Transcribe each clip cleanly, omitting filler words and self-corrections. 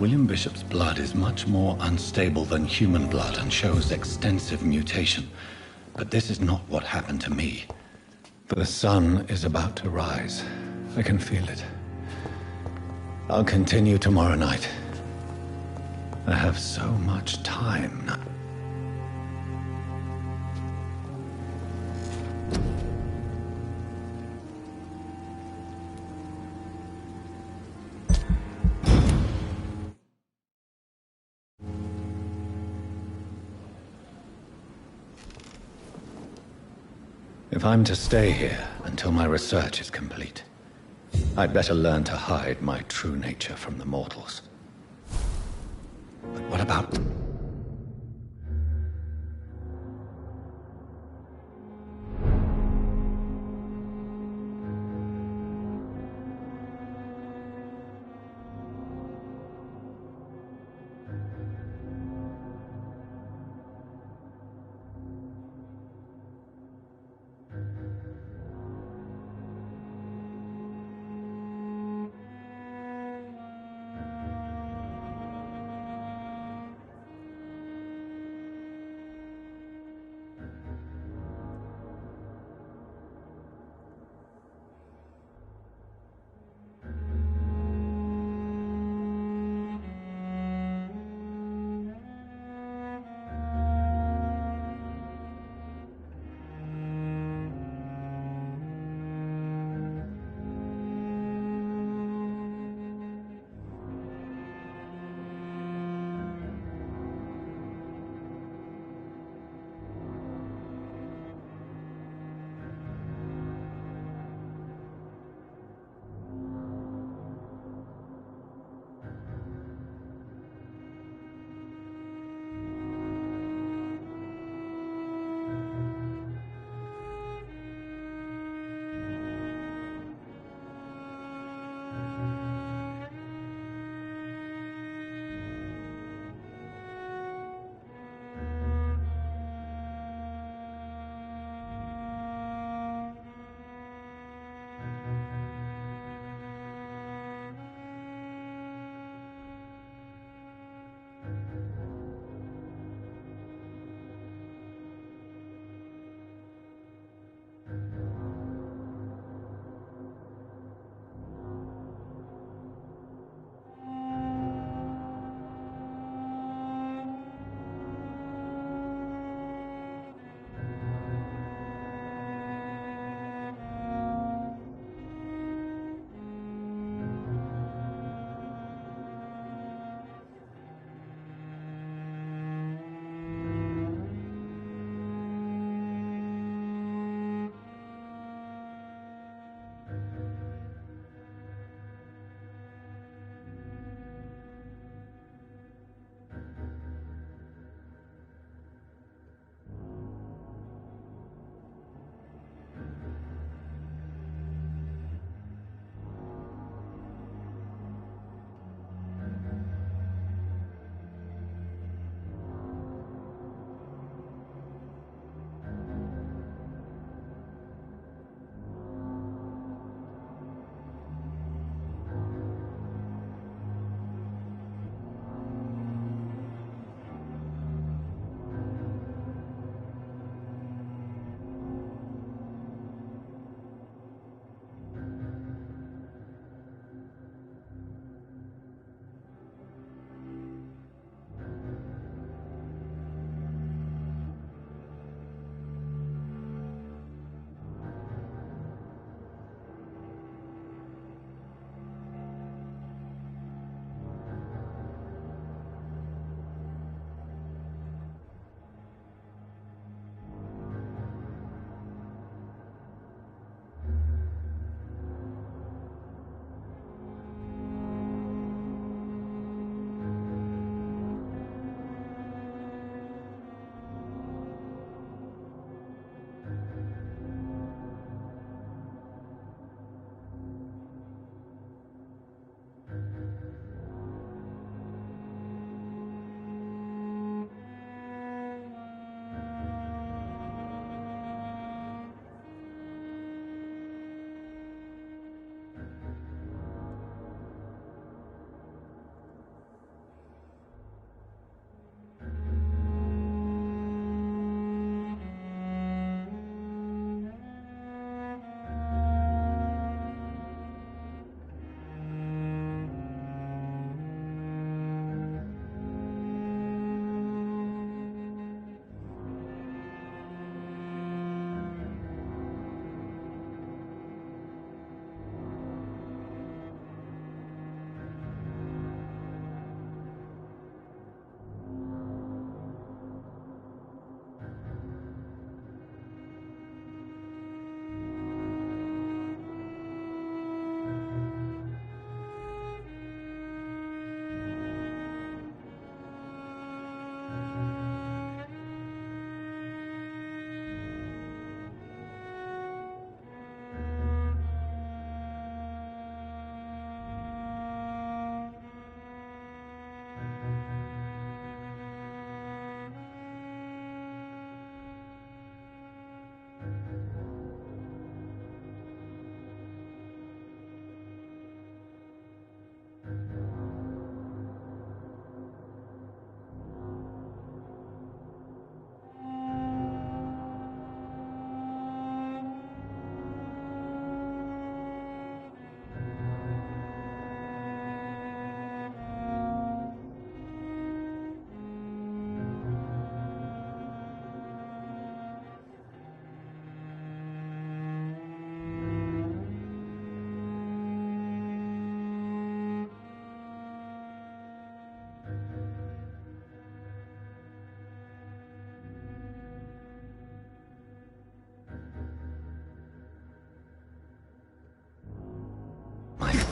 William Bishop's blood is much more unstable than human blood and shows extensive mutation. But this is not what happened to me. The sun is about to rise. I can feel it. I'll continue tomorrow night. I have so much time now. If I'm to stay here until my research is complete, I'd better learn to hide my true nature from the mortals. But what about...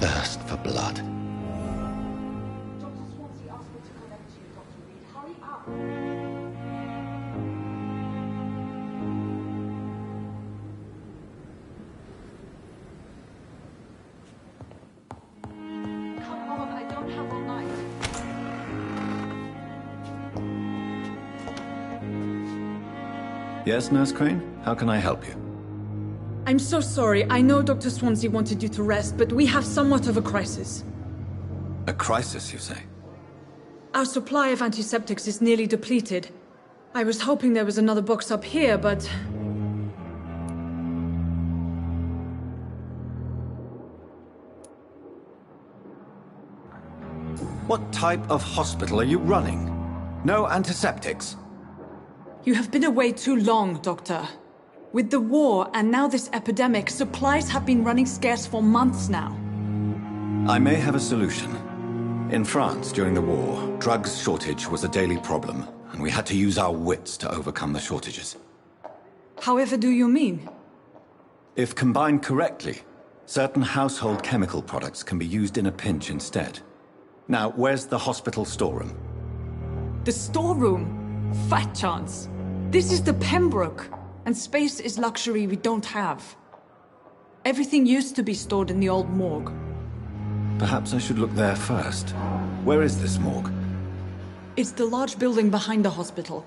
thirst for blood. Dr. Swansea asked me to connect you, Dr. Reed. Hurry up. Come on, I don't have all night. Yes, Nurse Crane? How can I help you? I'm so sorry. I know Dr. Swansea wanted you to rest, but we have somewhat of a crisis. A crisis, you say? Our supply of antiseptics is nearly depleted. I was hoping there was another box up here, but... What type of hospital are you running? No antiseptics? You have been away too long, Doctor. With the war and now this epidemic, supplies have been running scarce for months now. I may have a solution. In France, during the war, drugs shortage was a daily problem, and we had to use our wits to overcome the shortages. However do you mean? If combined correctly, certain household chemical products can be used in a pinch instead. Now, where's the hospital storeroom? The storeroom? Fat chance. This is the Pembroke, and space is luxury we don't have. Everything used to be stored in the old morgue. Perhaps I should look there first. Where is this morgue? It's the large building behind the hospital.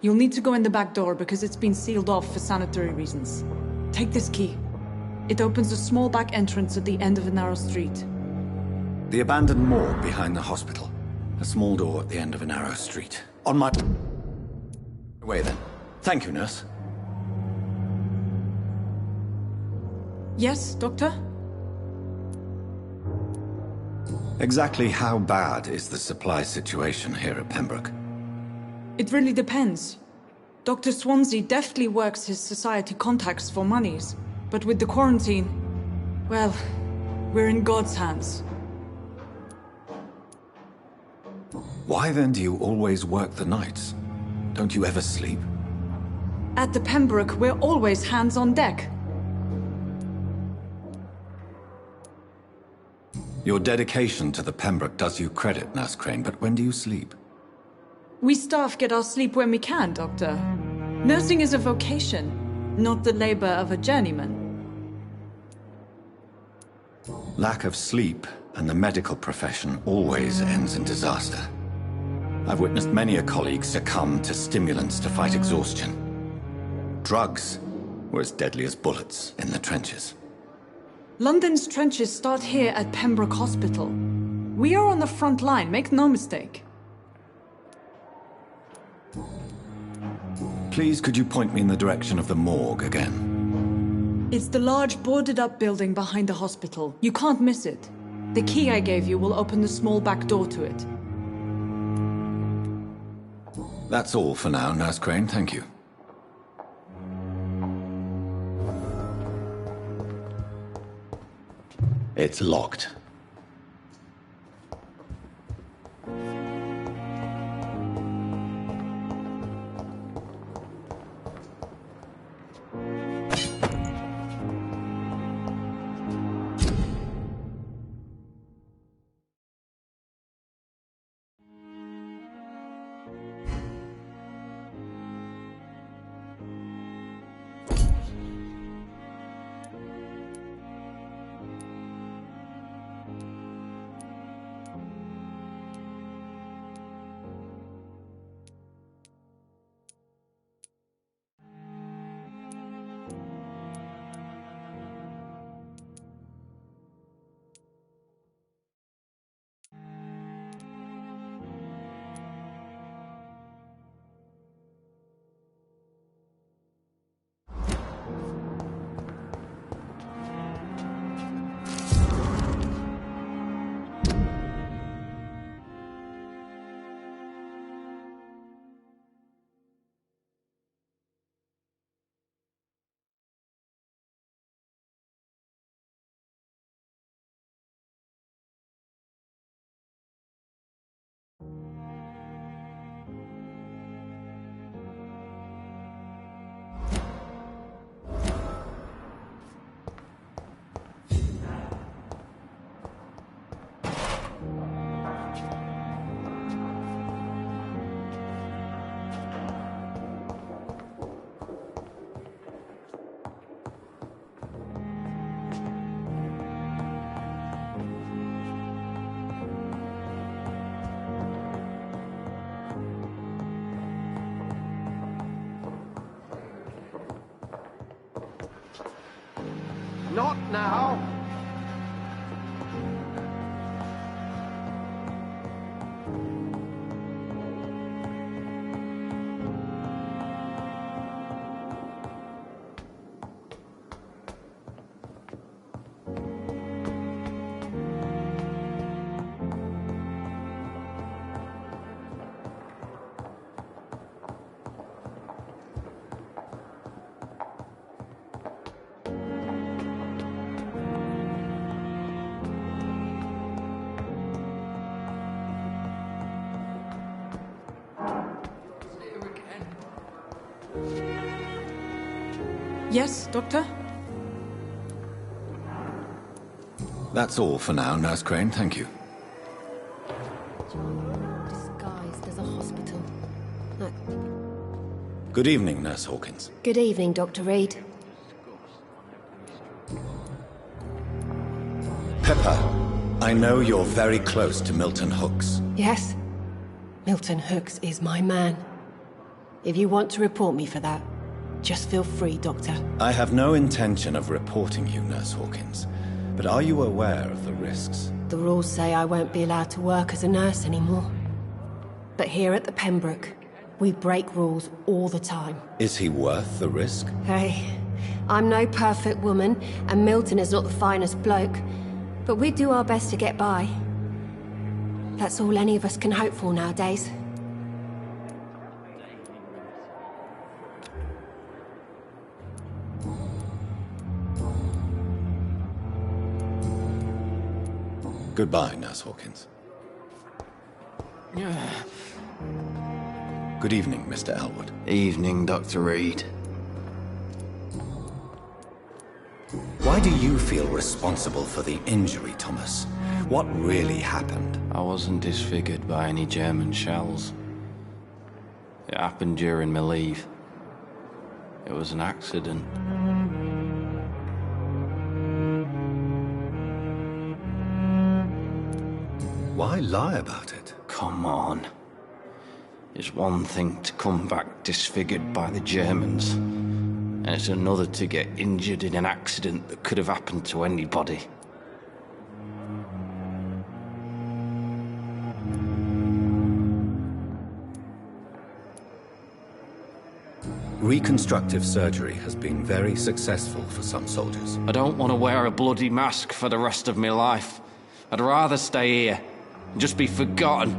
You'll need to go in the back door because it's been sealed off for sanitary reasons. Take this key. It opens a small back entrance at the end of a narrow street. The abandoned morgue behind the hospital. A small door at the end of a narrow street. On my... Away then. Thank you, nurse. Yes, Doctor? Exactly how bad is the supply situation here at Pembroke? It really depends. Dr. Swansea deftly works his society contacts for monies, but with the quarantine, well, we're in God's hands. Why then do you always work the nights? Don't you ever sleep? At the Pembroke, we're always hands on deck. Your dedication to the Pembroke does you credit, Nurse Crane, but when do you sleep? We staff get our sleep when we can, Doctor. Nursing is a vocation, not the labor of a journeyman. Lack of sleep and the medical profession always ends in disaster. I've witnessed many a colleague succumb to stimulants to fight exhaustion. Drugs were as deadly as bullets in the trenches. London's trenches start here at Pembroke Hospital. We are on the front line, make no mistake. Please, could you point me in the direction of the morgue again? It's the large boarded-up building behind the hospital. You can't miss it. The key I gave you will open the small back door to it. That's all for now, Nurse Crane, thank you. It's locked. Not now! Yes, Doctor? That's all for now, Nurse Crane, thank you. Disguised as a hospital. Look. Good evening, Nurse Hawkins. Good evening, Dr. Reed. Pepper, I know you're very close to Milton Hooks. Yes? Milton Hooks is my man. If you want to report me for that, just feel free, Doctor. I have no intention of reporting you, Nurse Hawkins. But are you aware of the risks? The rules say I won't be allowed to work as a nurse anymore. But here at the Pembroke, we break rules all the time. Is he worth the risk? Hey, I'm no perfect woman, and Milton is not the finest bloke. But we do our best to get by. That's all any of us can hope for nowadays. Goodbye, Nurse Hawkins. Good evening, Mr. Elwood. Evening, Dr. Reed. Why do you feel responsible for the injury, Thomas? What really happened? I wasn't disfigured by any German shells. It happened during my leave. It was an accident. Why lie about it? Come on. It's one thing to come back disfigured by the Germans, and it's another to get injured in an accident that could have happened to anybody. Reconstructive surgery has been very successful for some soldiers. I don't want to wear a bloody mask for the rest of my life. I'd rather stay here and just be forgotten.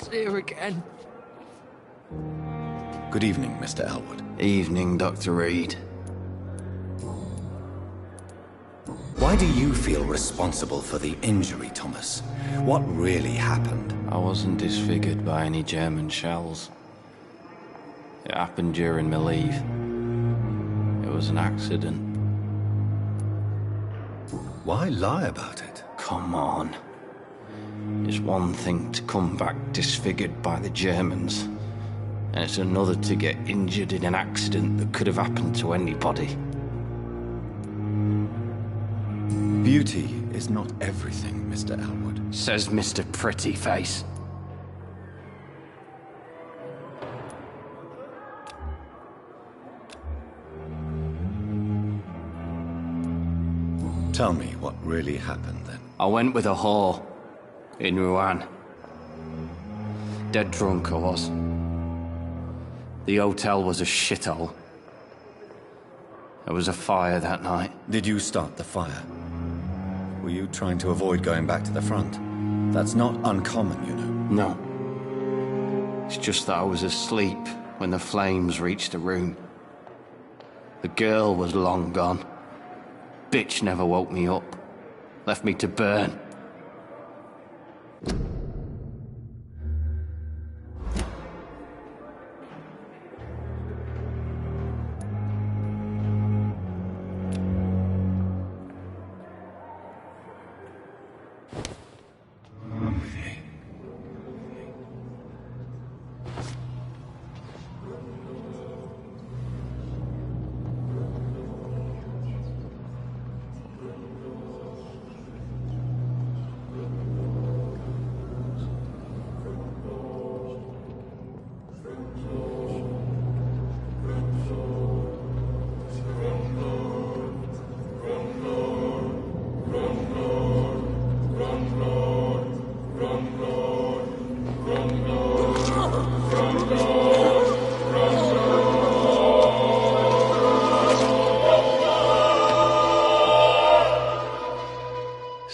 It's here again. Good evening, Mr. Elwood. Evening, Dr. Reed. Why do you feel responsible for the injury, Thomas? What really happened? I wasn't disfigured by any German shells. It happened during my leave. It was an accident. Why lie about it? Come on. It's one thing to come back disfigured by the Germans, and it's another to get injured in an accident that could have happened to anybody. Beauty is not everything, Mr. Elwood. Says Mr. Pretty Face. Tell me what really happened then. I went with a whore in Rouen. Dead drunk I was. The hotel was a shithole. There was a fire that night. Did you start the fire? Were you trying to avoid going back to the front? That's not uncommon, you know. No. It's just that I was asleep when the flames reached the room. The girl was long gone. Bitch never woke me up. Left me to burn.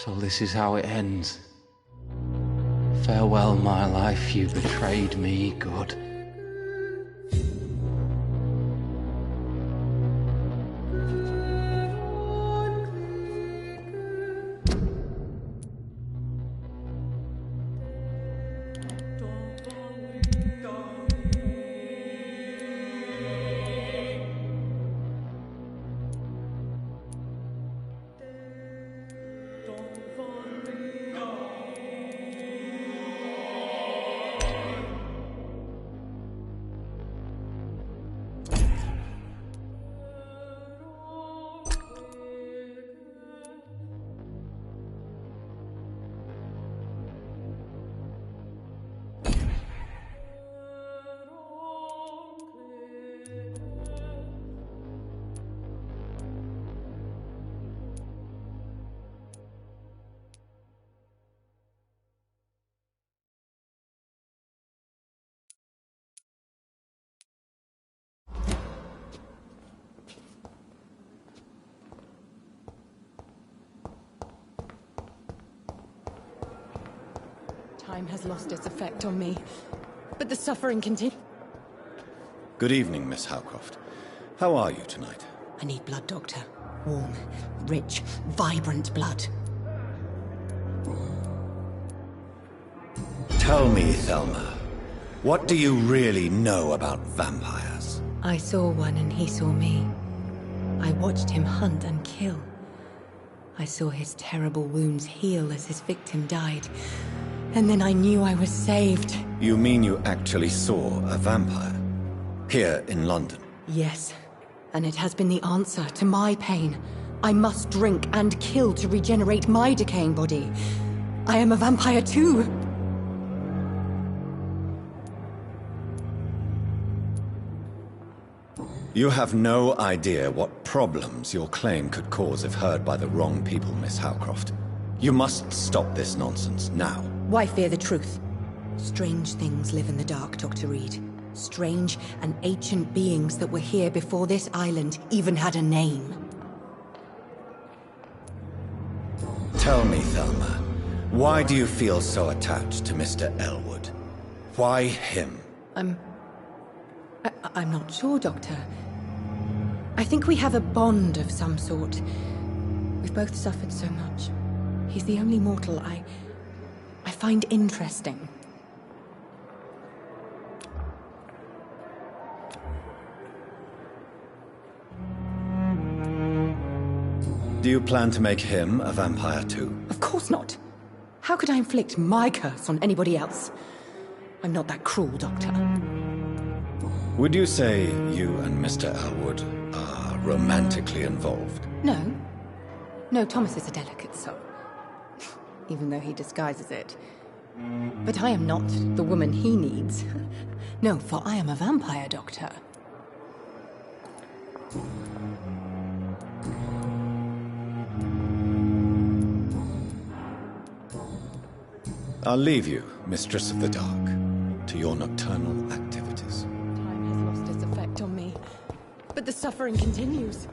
So this is how it ends. Farewell, my life, you betrayed me, good. Time has lost its effect on me, but the suffering continues. Good evening, Miss Howcroft. How are you tonight? I need blood, Doctor. Warm, rich, vibrant blood. Tell me, Thelma, what do you really know about vampires? I saw one and he saw me. I watched him hunt and kill. I saw his terrible wounds heal as his victim died. And then I knew I was saved. You mean you actually saw a vampire? Here in London? Yes. And it has been the answer to my pain. I must drink and kill to regenerate my decaying body. I am a vampire too. You have no idea what problems your claim could cause if heard by the wrong people, Miss Howcroft. You must stop this nonsense now. Why fear the truth? Strange things live in the dark, Dr. Reed. Strange and ancient beings that were here before this island even had a name. Tell me, Thelma, why do you feel so attached to Mr. Elwood? Why him? I'm not sure, Doctor. I think we have a bond of some sort. We've both suffered so much. He's the only mortal I find interesting. Do you plan to make him a vampire too? Of course not. How could I inflict my curse on anybody else? I'm not that cruel, Doctor. Would you say you and Mr. Elwood are romantically involved? No. No, Thomas is a delicate soul. Even though he disguises it. But I am not the woman he needs. No, for I am a vampire, Doctor. I'll leave you, Mistress of the Dark, to your nocturnal activities. Time has lost its effect on me, but the suffering continues.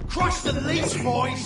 Crush the leech, boys!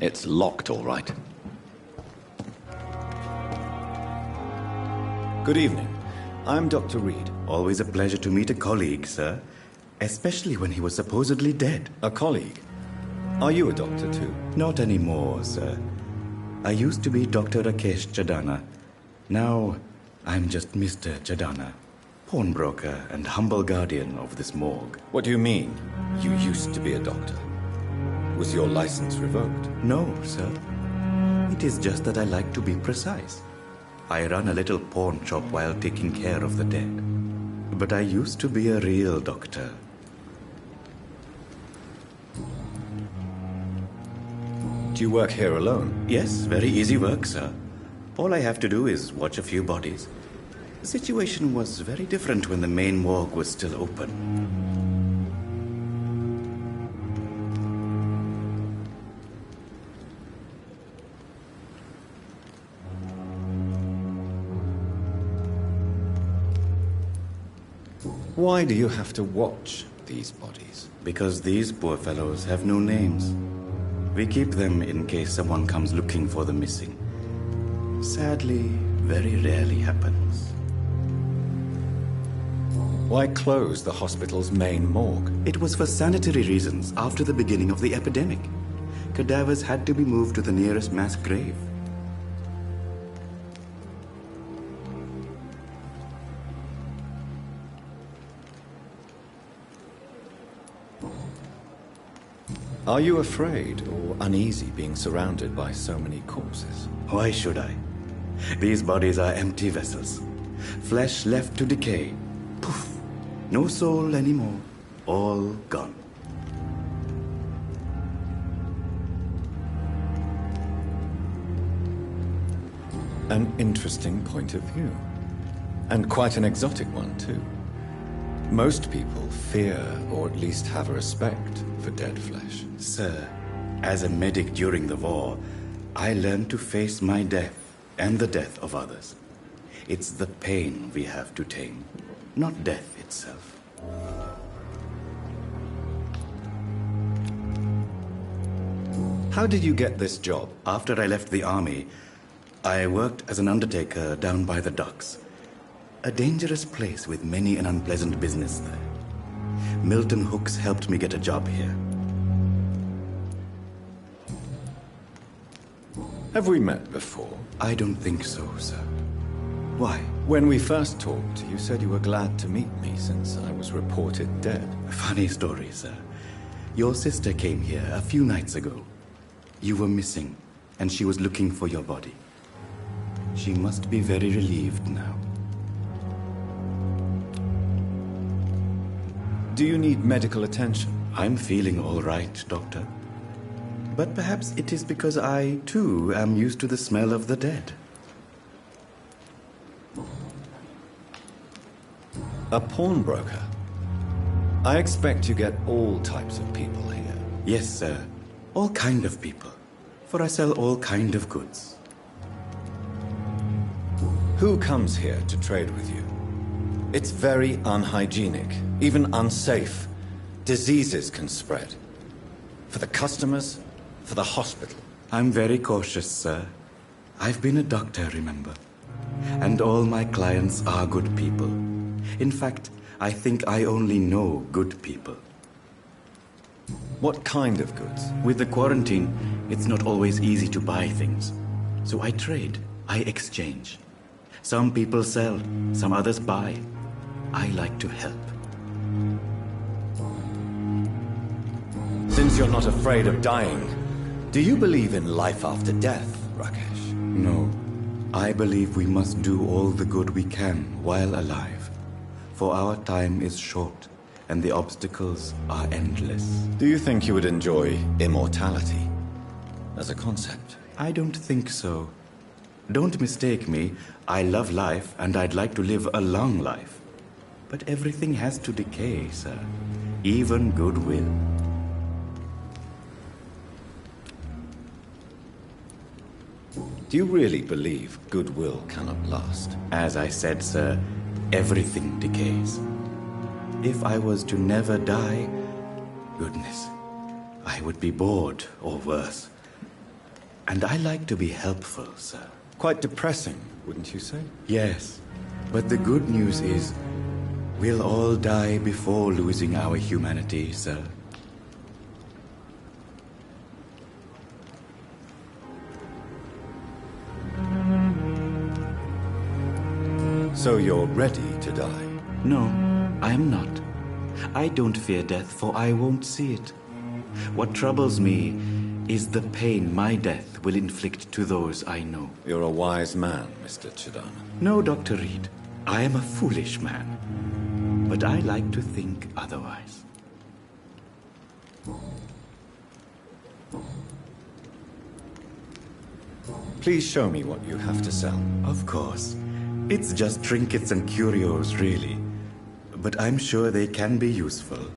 It's locked, all right. Good evening. I'm Dr. Reed. Always a pleasure to meet a colleague, sir. Especially when he was supposedly dead. A colleague? Are you a doctor too? Not anymore, sir. I used to be Dr. Rakesh Chadana. Now, I'm just Mr. Chadana, pawnbroker and humble guardian of this morgue. What do you mean, you used to be a doctor? Was your license revoked? No, sir. It is just that I like to be precise. I run a little pawn shop while taking care of the dead. But I used to be a real doctor. Do you work here alone? Yes, very easy work, sir. All I have to do is watch a few bodies. The situation was very different when the main morgue was still open. Why do you have to watch these bodies? Because these poor fellows have no names. We keep them in case someone comes looking for the missing. Sadly, very rarely happens. Why close the hospital's main morgue? It was for sanitary reasons after the beginning of the epidemic. Cadavers had to be moved to the nearest mass grave. Are you afraid or uneasy being surrounded by so many corpses? Why should I? These bodies are empty vessels. Flesh left to decay. Poof! No soul anymore. All gone. An interesting point of view. And quite an exotic one, too. Most people fear, or at least have a respect, for dead flesh. Sir, as a medic during the war, I learned to face my death and the death of others. It's the pain we have to tame, not death itself. How did you get this job? After I left the army, I worked as an undertaker down by the docks. A dangerous place with many an unpleasant business there. Milton Hooks helped me get a job here. Have we met before? I don't think so, sir. Why? When we first talked, you said you were glad to meet me since I was reported dead. Funny story, sir. Your sister came here a few nights ago. You were missing, and she was looking for your body. She must be very relieved now. Do you need medical attention? I'm feeling all right, Doctor. But perhaps it is because I, too, am used to the smell of the dead. A pawnbroker? I expect you get all types of people here. Yes, sir. All kind of people. For I sell all kind of goods. Who comes here to trade with you? It's very unhygienic, even unsafe. Diseases can spread. For the customers, for the hospital. I'm very cautious, sir. I've been a doctor, remember? And all my clients are good people. In fact, I think I only know good people. What kind of goods? With the quarantine, it's not always easy to buy things. So I trade, I exchange. Some people sell, some others buy. I like to help. Since you're not afraid of dying, do you believe in life after death, Rakesh? No. I believe we must do all the good we can while alive. For our time is short, and the obstacles are endless. Do you think you would enjoy immortality as a concept? I don't think so. Don't mistake me. I love life, and I'd like to live a long life. But everything has to decay, sir. Even goodwill. Do you really believe goodwill cannot last? As I said, sir, everything decays. If I was to never die, goodness, I would be bored or worse. And I like to be helpful, sir. Quite depressing, wouldn't you say? Yes, but the good news is we'll all die before losing our humanity, sir. So you're ready to die? No, I am not. I don't fear death, for I won't see it. What troubles me is the pain my death will inflict to those I know. You're a wise man, Mr. Chidana. No, Dr. Reed. I am a foolish man. But I like to think otherwise. Please show me what you have to sell. Of course. It's just trinkets and curios, really. But I'm sure they can be useful.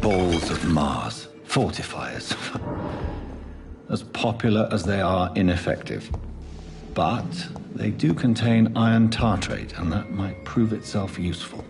balls of Mars, fortifiers. As popular as they are ineffective. But they do contain iron tartrate, and that might prove itself useful.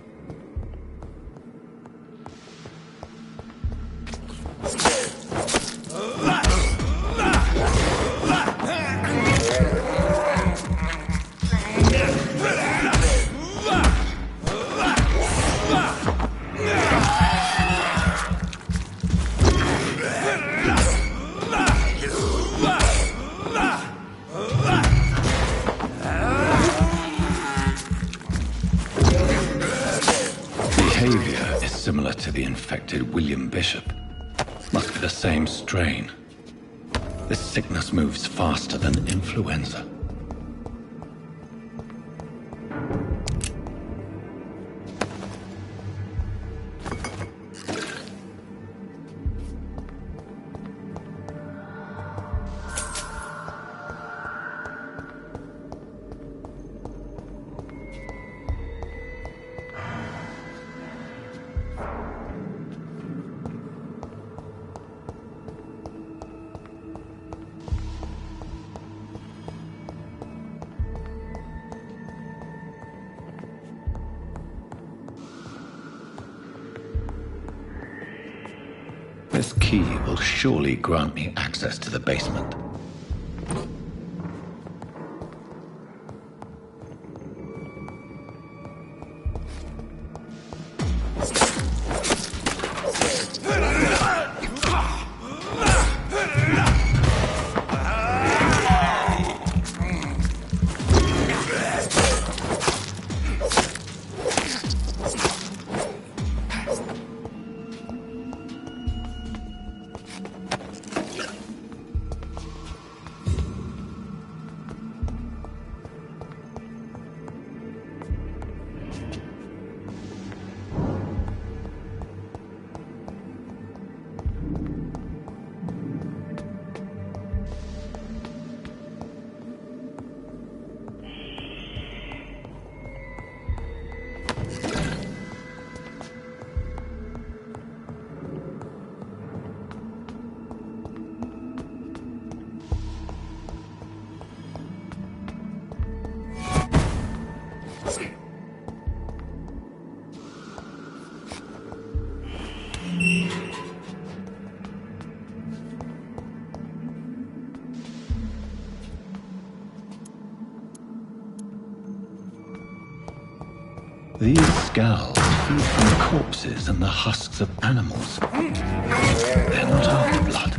Behavior is similar to the infected William Bishop. Must be the same strain. This sickness moves faster than influenza. This key will surely grant me access to the basement. These skulls feed from corpses and the husks of animals. They're not after blood.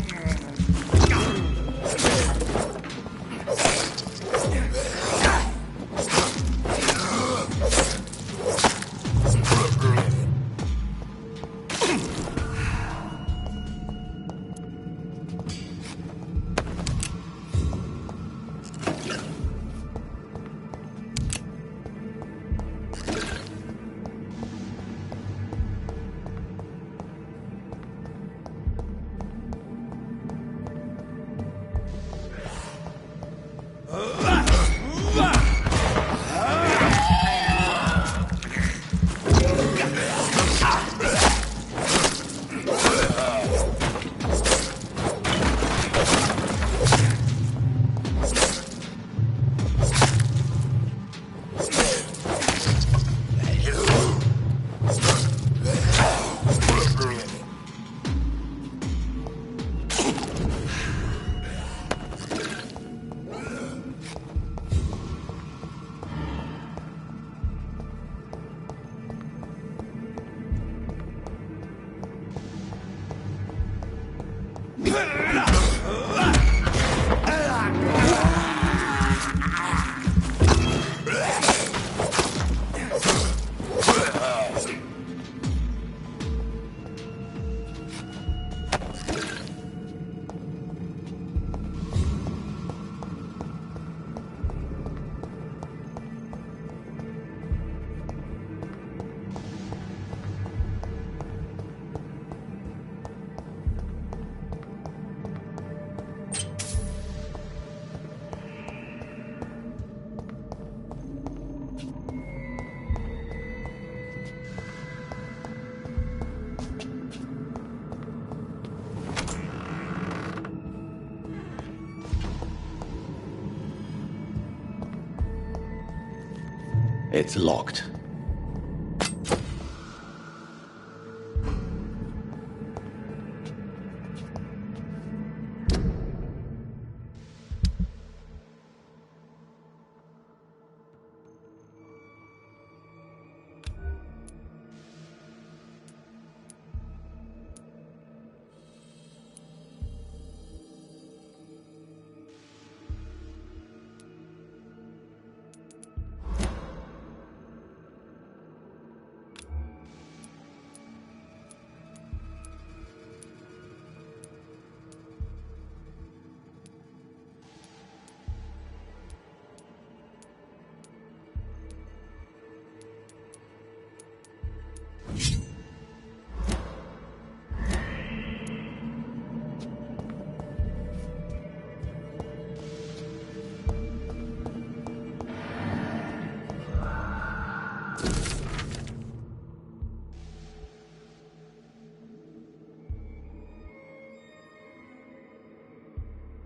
It's locked.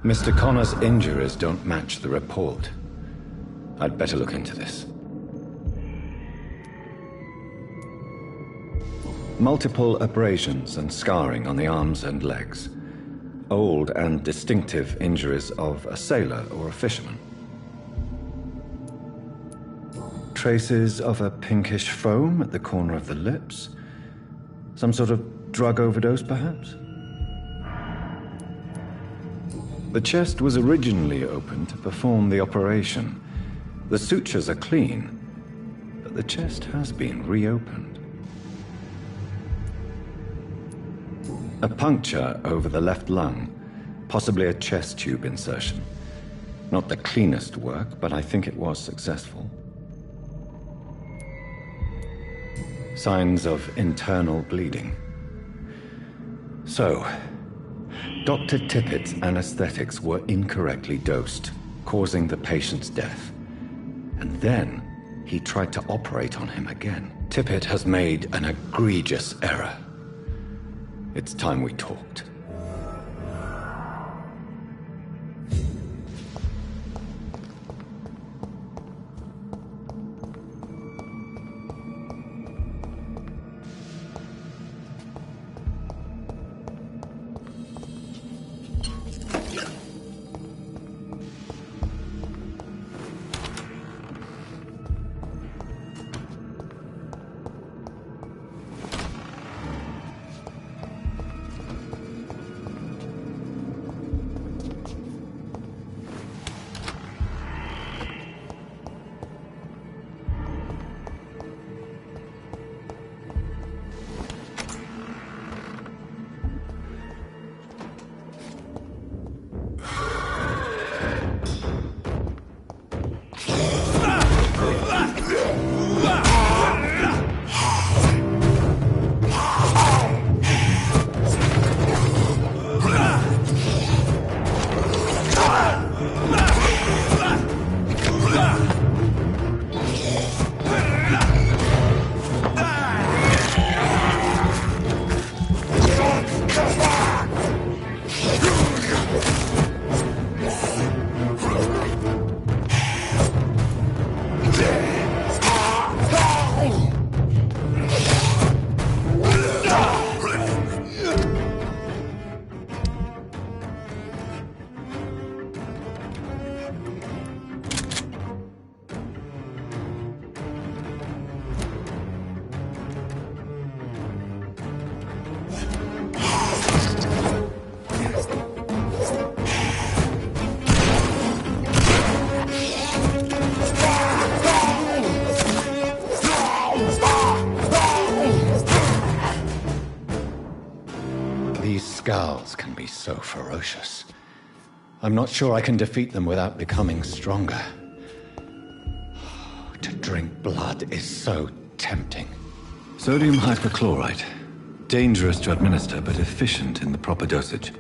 Mr. Connor's injuries don't match the report. I'd better look into this. Multiple abrasions and scarring on the arms and legs. Old and distinctive injuries of a sailor or a fisherman. Traces of a pinkish foam at the corner of the lips. Some sort of drug overdose, perhaps? The chest was originally open to perform the operation. The sutures are clean, but the chest has been reopened. A puncture over the left lung, possibly a chest tube insertion. Not the cleanest work, but I think it was successful. Signs of internal bleeding. So, Dr. Tippett's anesthetics were incorrectly dosed, causing the patient's death. And then he tried to operate on him again. Tippett has made an egregious error. It's time we talked. Scowls can be so ferocious. I'm not sure I can defeat them without becoming stronger. To drink blood is so tempting. Sodium hypochlorite. Dangerous to administer, but efficient in the proper dosage.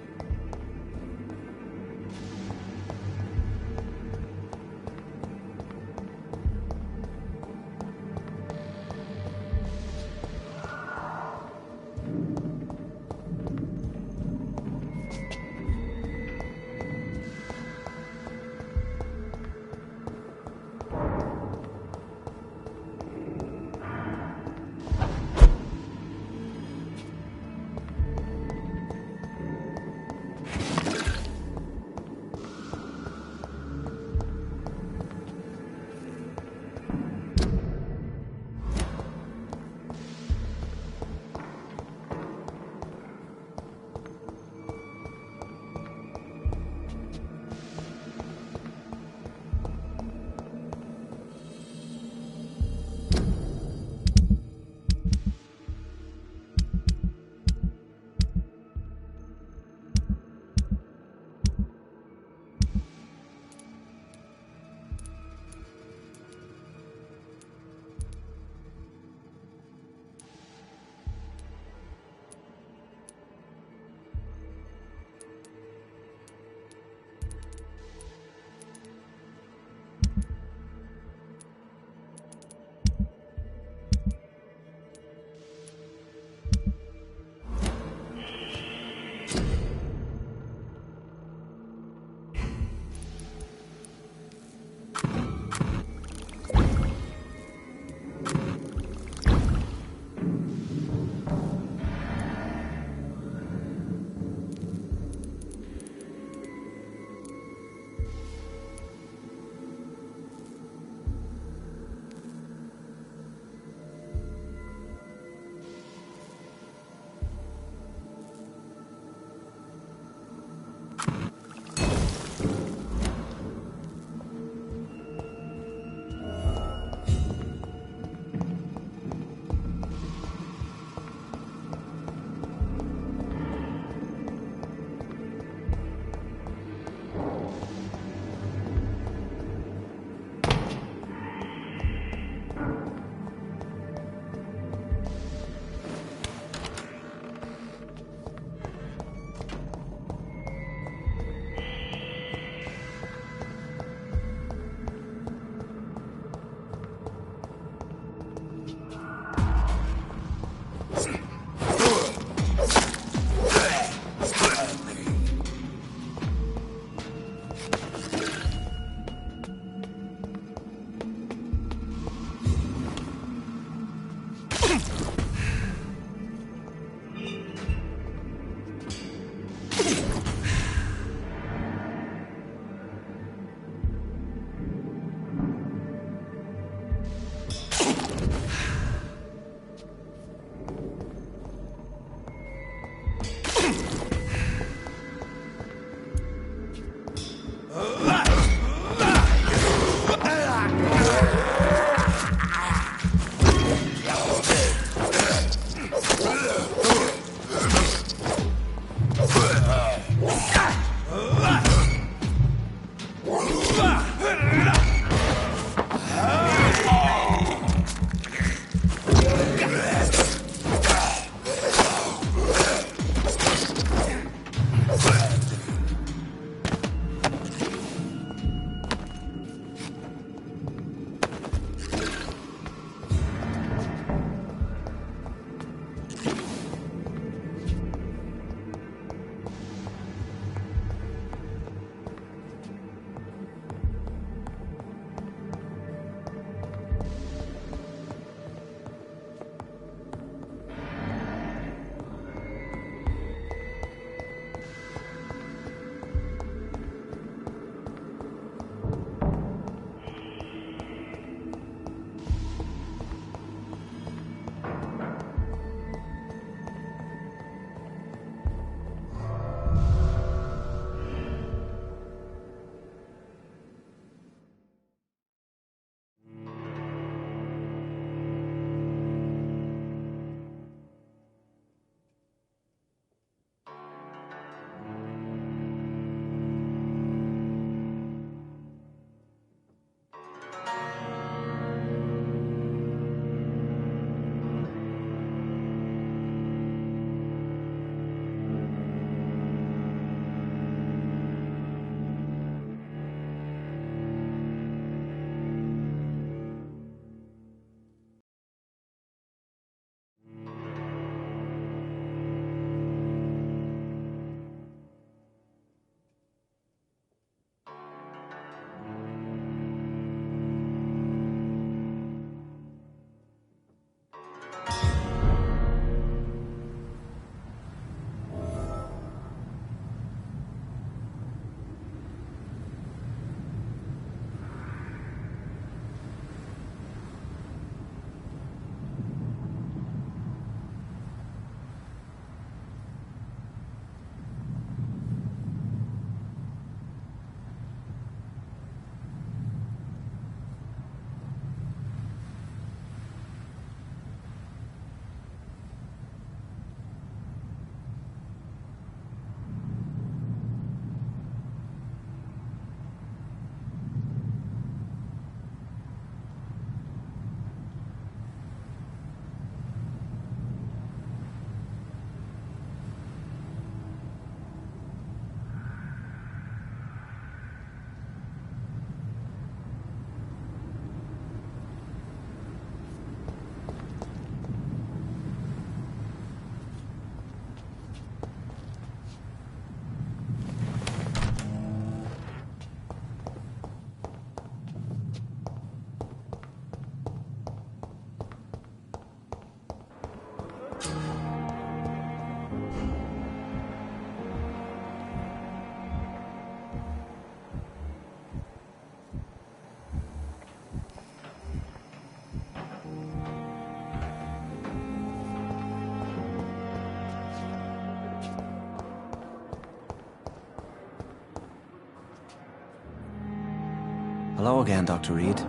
Hello again, Dr. Reed.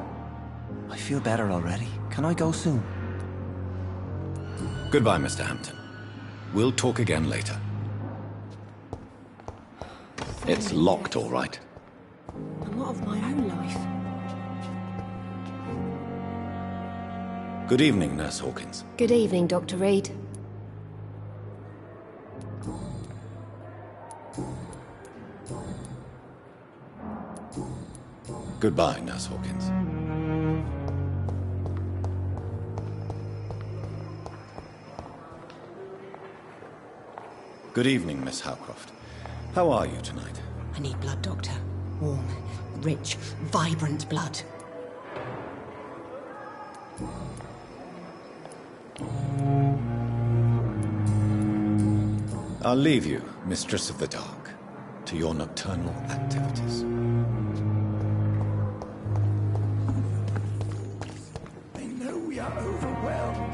I feel better already. Can I go soon? Goodbye, Mr. Hampton. We'll talk again later. It's locked, all right. And what of my own life? Good evening, Nurse Hawkins. Good evening, Dr. Reed. Goodbye, Nurse Hawkins. Good evening, Miss Howcroft. How are you tonight? I need blood, Doctor. Warm, rich, vibrant blood. I'll leave you, Mistress of the Dark, to your nocturnal activities. They know we are overwhelmed.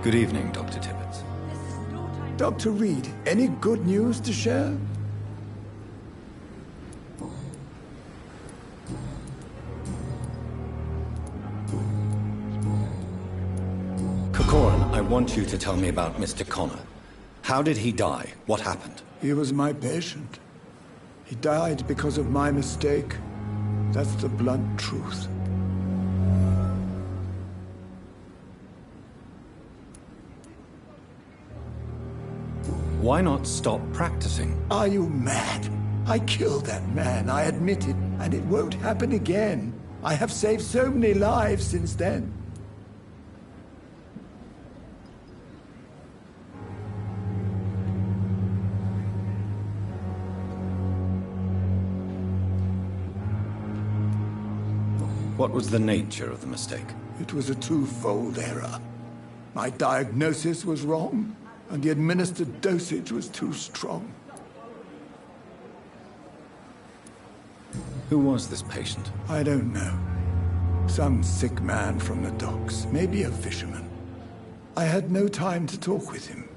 Good evening, Dr. Tibbets. Dr. Reed, any good news to share? Corcoran, I want you to tell me about Mr. Connor. How did he die? What happened? He was my patient. He died because of my mistake. That's the blunt truth. Why not stop practicing? Are you mad? I killed that man, I admit it, and it won't happen again. I have saved so many lives since then. What was the nature of the mistake? It was a twofold error. My diagnosis was wrong, and the administered dosage was too strong. Who was this patient? I don't know. Some sick man from the docks, maybe a fisherman. I had no time to talk with him.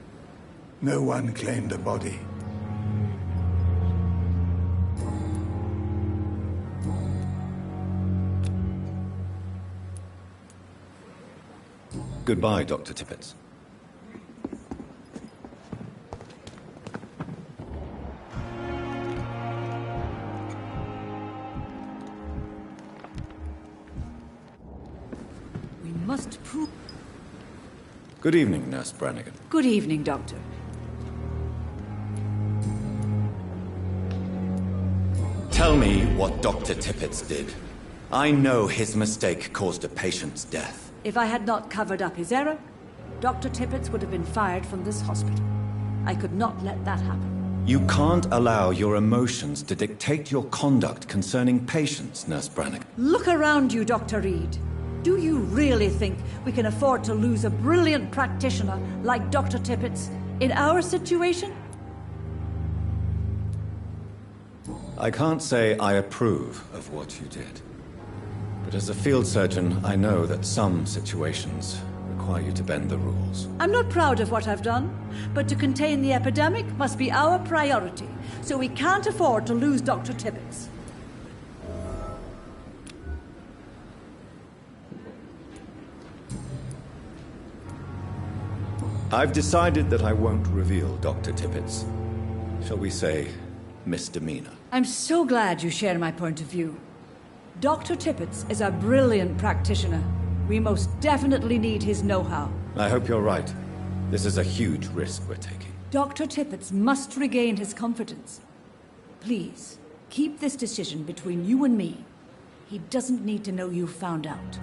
No one claimed a body. Goodbye, Dr. Tibbets. We must prove... Good evening, Nurse Brannigan. Good evening, Doctor. Tell me what Dr. Tibbets did. I know his mistake caused a patient's death. If I had not covered up his error, Dr. Tibbets would have been fired from this hospital. I could not let that happen. You can't allow your emotions to dictate your conduct concerning patients, Nurse Brannigan. Look around you, Dr. Reed. Do you really think we can afford to lose a brilliant practitioner like Dr. Tibbets in our situation? I can't say I approve of what you did. But as a field surgeon, I know that some situations require you to bend the rules. I'm not proud of what I've done, but to contain the epidemic must be our priority, so we can't afford to lose Dr. Tibbets. I've decided that I won't reveal Dr. Tibbets. Shall we say, misdemeanor. I'm so glad you share my point of view. Dr. Tibbets is a brilliant practitioner. We most definitely need his know-how. I hope you're right. This is a huge risk we're taking. Dr. Tibbets must regain his confidence. Please, keep this decision between you and me. He doesn't need to know you found out.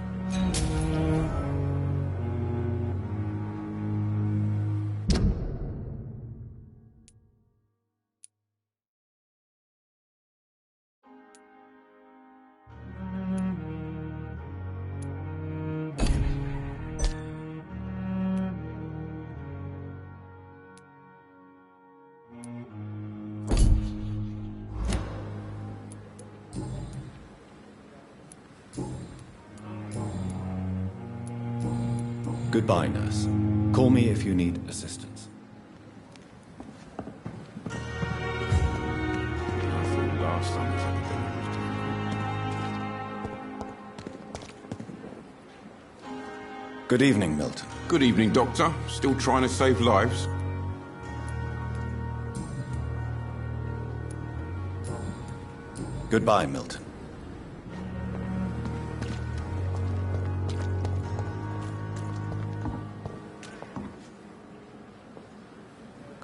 Goodbye, nurse. Call me if you need assistance. Good evening, Milton. Good evening, Doctor. Still trying to save lives? Goodbye, Milton.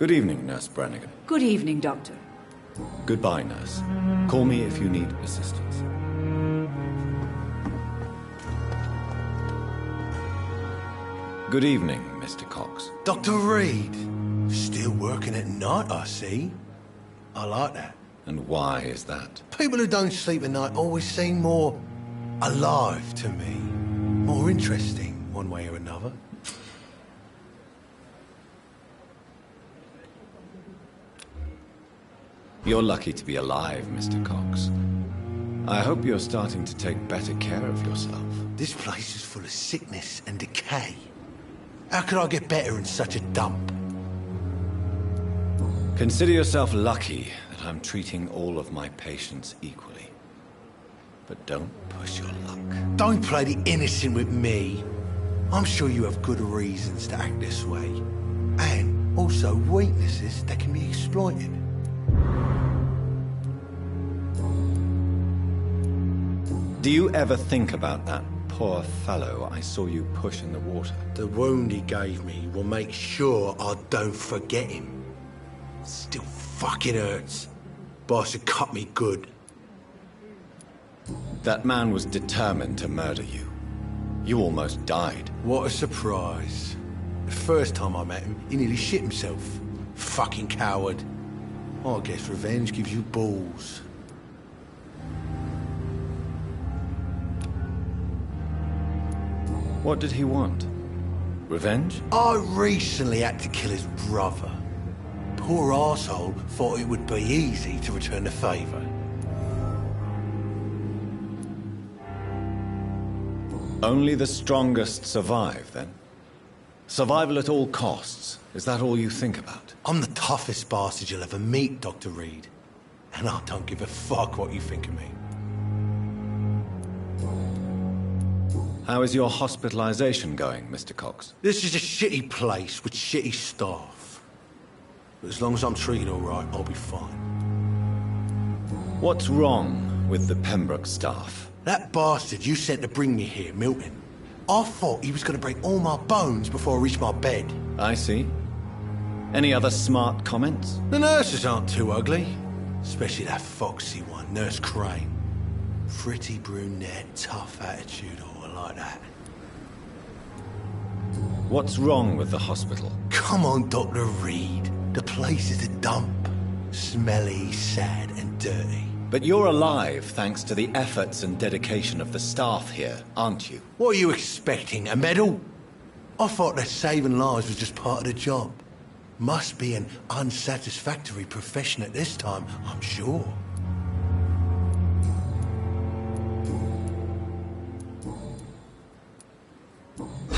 Good evening, Nurse Brannigan. Good evening, Doctor. Goodbye, nurse. Call me if you need assistance. Good evening, Mr. Cox. Dr. Reed. Still working at night, I see. I like that. And why is that? People who don't sleep at night always seem more alive to me. More interesting, one way or another. You're lucky to be alive, Mr. Cox. I hope you're starting to take better care of yourself. This place is full of sickness and decay. How could I get better in such a dump? Consider yourself lucky that I'm treating all of my patients equally. But don't push your luck. Don't play the innocent with me. I'm sure you have good reasons to act this way. And also weaknesses that can be exploited. Do you ever think about that poor fellow I saw you push in the water? The wound he gave me will make sure I don't forget him. Still fucking hurts. Boss had cut me good. That man was determined to murder you. You almost died. What a surprise. The first time I met him, he nearly shit himself. Fucking coward. I guess revenge gives you balls. What did he want? Revenge? I recently had to kill his brother. Poor arsehole thought it would be easy to return the favour. Only the strongest survive, then? Survival at all costs. Is that all you think about? I'm the toughest bastard you'll ever meet, Dr. Reed. And I don't give a fuck what you think of me. How is your hospitalization going, Mr. Cox? This is a shitty place with shitty staff. But as long as I'm treated all right, I'll be fine. What's wrong with the Pembroke staff? That bastard you sent to bring me here, Milton, I thought he was going to break all my bones before I reached my bed. I see. Any other smart comments? The nurses aren't too ugly. Especially that foxy one, Nurse Crane. Pretty brunette, tough attitude, all like that. What's wrong with the hospital? Come on, Dr. Reed. The place is a dump. Smelly, sad, and dirty. But you're alive thanks to the efforts and dedication of the staff here, aren't you? What are you expecting, a medal? I thought that saving lives was just part of the job. Must be an unsatisfactory profession at this time, I'm sure.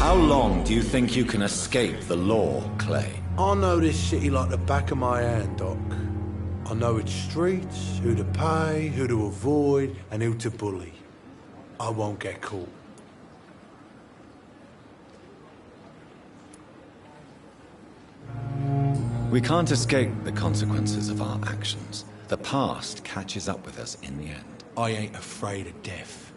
How long do you think you can escape the law, Clay? I know this city like the back of my hand, Doc. I know its streets, who to pay, who to avoid, and who to bully. I won't get caught. We can't escape the consequences of our actions. The past catches up with us in the end. I ain't afraid of death.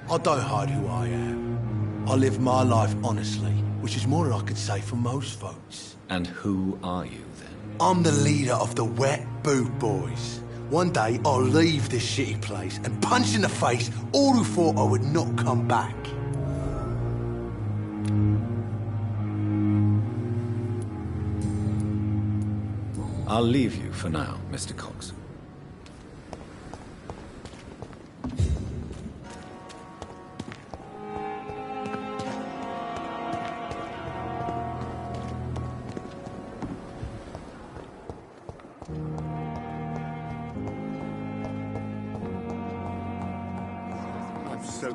I don't hide who I am. I live my life honestly, which is more than I could say for most folks. And who are you, then? I'm the leader of the Wet Boot Boys. One day, I'll leave this shitty place and punch in the face all who thought I would not come back. I'll leave you for now, Mr. Cox.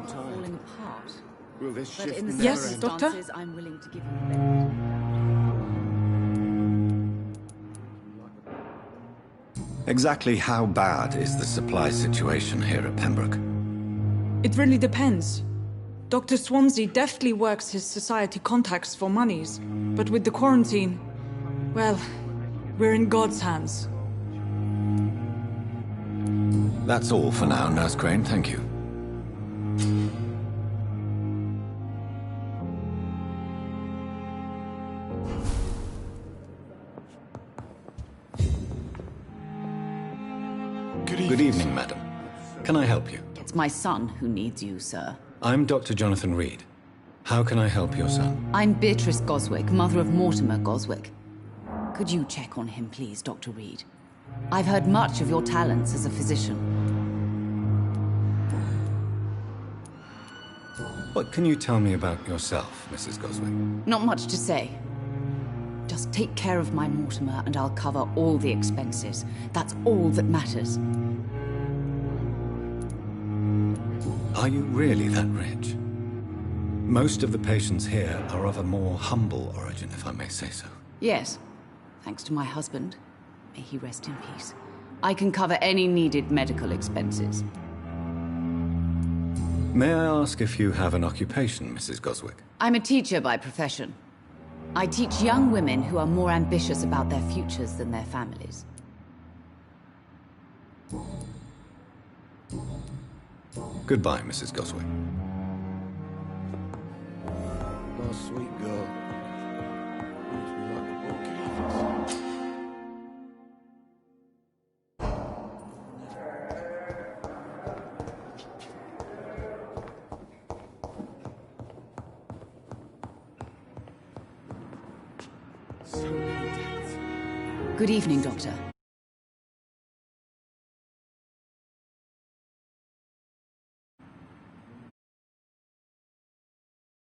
Falling apart. Will this But shift in the never Yes, end? Doctor? circumstances, I'm willing to give you the benefit. Exactly how bad is the supply situation here at Pembroke? It really depends. Dr. Swansea deftly works his society contacts for monies, but with the quarantine, well, we're in God's hands. That's all for now, Nurse Crane, thank you. Good evening, madam. Can I help you? It's my son who needs you, sir. I'm Dr. Jonathan Reed. How can I help your son? I'm Beatrice Goswick, mother of Mortimer Goswick. Could you check on him, please, Dr. Reed? I've heard much of your talents as a physician. What can you tell me about yourself, Mrs. Goswick? Not much to say. Just take care of my Mortimer and I'll cover all the expenses. That's all that matters. Are you really that rich? Most of the patients here are of a more humble origin, if I may say so. Yes, thanks to my husband. May he rest in peace. I can cover any needed medical expenses. May I ask if you have an occupation, Mrs. Goswick? I'm a teacher by profession. I teach young women who are more ambitious about their futures than their families. Goodbye, Mrs. Goswick. My sweet girl. Makes me like a bouquet. Good evening, Doctor.